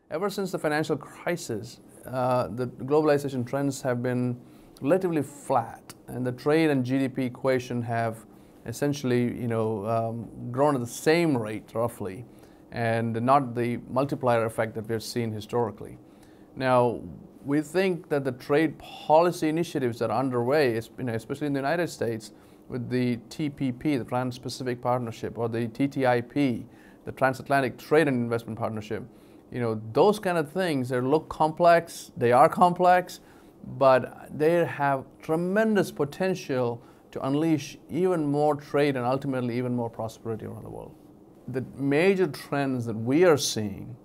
Ever since the financial crisis, the globalization trends have been relatively flat, and the trade and GDP equation have essentially, grown at the same rate roughly, and not the multiplier effect that we've seen historically. Now, we think that the trade policy initiatives that are underway, especially in the United States, with the TPP, the Trans-Pacific Partnership, or the TTIP, the Transatlantic Trade and Investment Partnership, those kind of things, they look complex, they are complex, but they have tremendous potential to unleash even more trade and ultimately even more prosperity around the world. The major trends that we are seeing,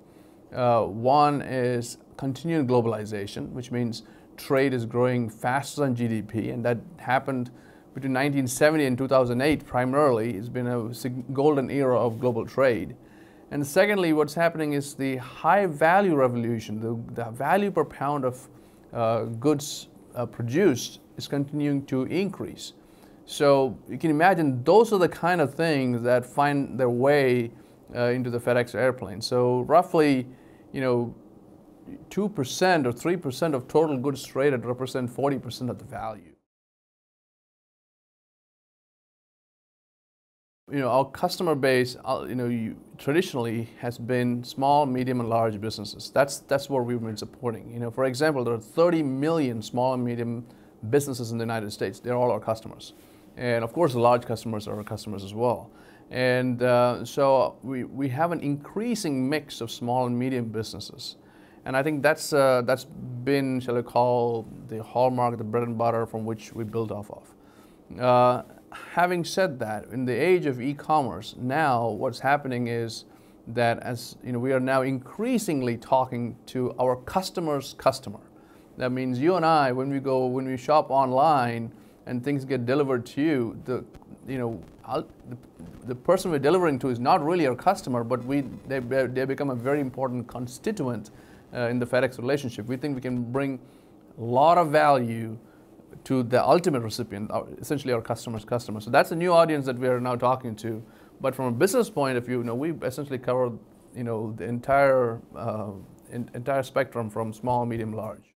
one is continued globalization, which means trade is growing faster than GDP, and that happened between 1970 and 2008 primarily. It's been a golden era of global trade. And secondly, what's happening is the high value revolution. The value per pound of goods produced is continuing to increase. So you can imagine those are the kind of things that find their way into the FedEx airplane. So roughly, 2% or 3% of total goods traded represent 40% of the value. Our customer base, traditionally has been small, medium, and large businesses. That's what we've been supporting. For example, there are 30 million small and medium businesses in the United States. They're all our customers. And of course, the large customers are our customers as well. And so we have an increasing mix of small and medium businesses. And I think that's been, shall I call, the hallmark, the bread and butter from which we build off of. Having said that, in the age of e-commerce, now what's happening is that we are now increasingly talking to our customer's customer. That means you and I, when we shop online and things get delivered to you, the person we're delivering to is not really our customer, but they become a very important constituent in the FedEx relationship. We think we can bring a lot of value to the ultimate recipient, essentially our customer's customer. So that's a new audience that we are now talking to. But from a business point of view, we essentially cover the entire spectrum from small, medium, large.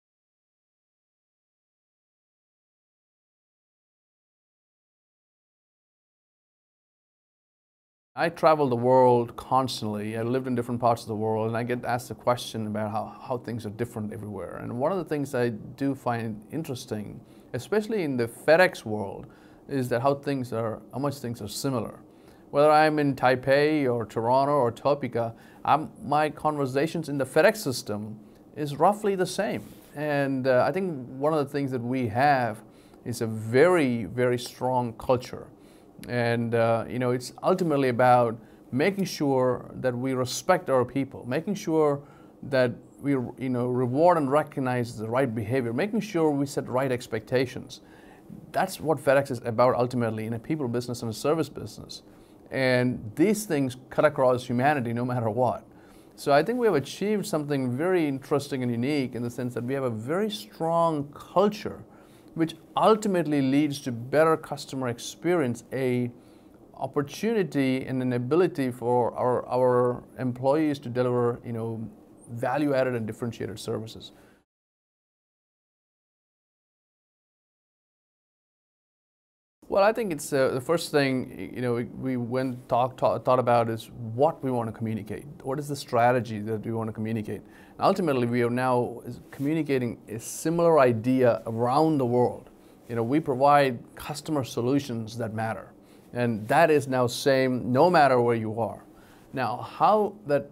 I travel the world constantly. I lived in different parts of the world, and I get asked the question about how things are different everywhere. And one of the things I do find interesting, especially in the FedEx world, is that how much things are similar. Whether I'm in Taipei or Toronto or Topeka, my conversations in the FedEx system is roughly the same. And I think one of the things that we have is a very, very strong culture. And it's ultimately about making sure that we respect our people, making sure that we reward and recognize the right behavior, making sure we set right expectations. That's what FedEx is about ultimately, in a people business and a service business. And these things cut across humanity no matter what. So I think we have achieved something very interesting and unique in the sense that we have a very strong culture, which ultimately leads to better customer experience, a opportunity and an ability for our employees to deliver, value-added and differentiated services. Well, I think it's the first thing we thought about is what we want to communicate. What is the strategy that we want to communicate? And ultimately, we are now communicating a similar idea around the world. We provide customer solutions that matter, and that is now same no matter where you are. Now, how that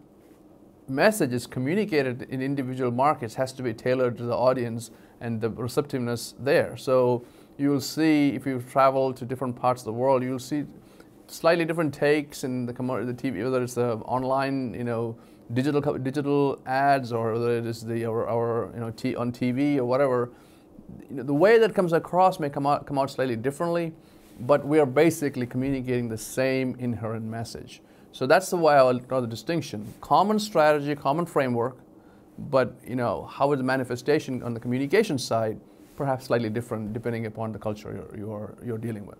message is communicated in individual markets has to be tailored to the audience and the receptiveness there. So you'll see, if you travel to different parts of the world, you'll see slightly different takes in the TV, whether it's the online, digital ads, or whether it is on TV or whatever. The way that comes across may come out slightly differently, but we are basically communicating the same inherent message. So that's the way I'll draw the distinction. Common strategy, common framework, but how is the manifestation on the communication side perhaps slightly different depending upon the culture you're dealing with.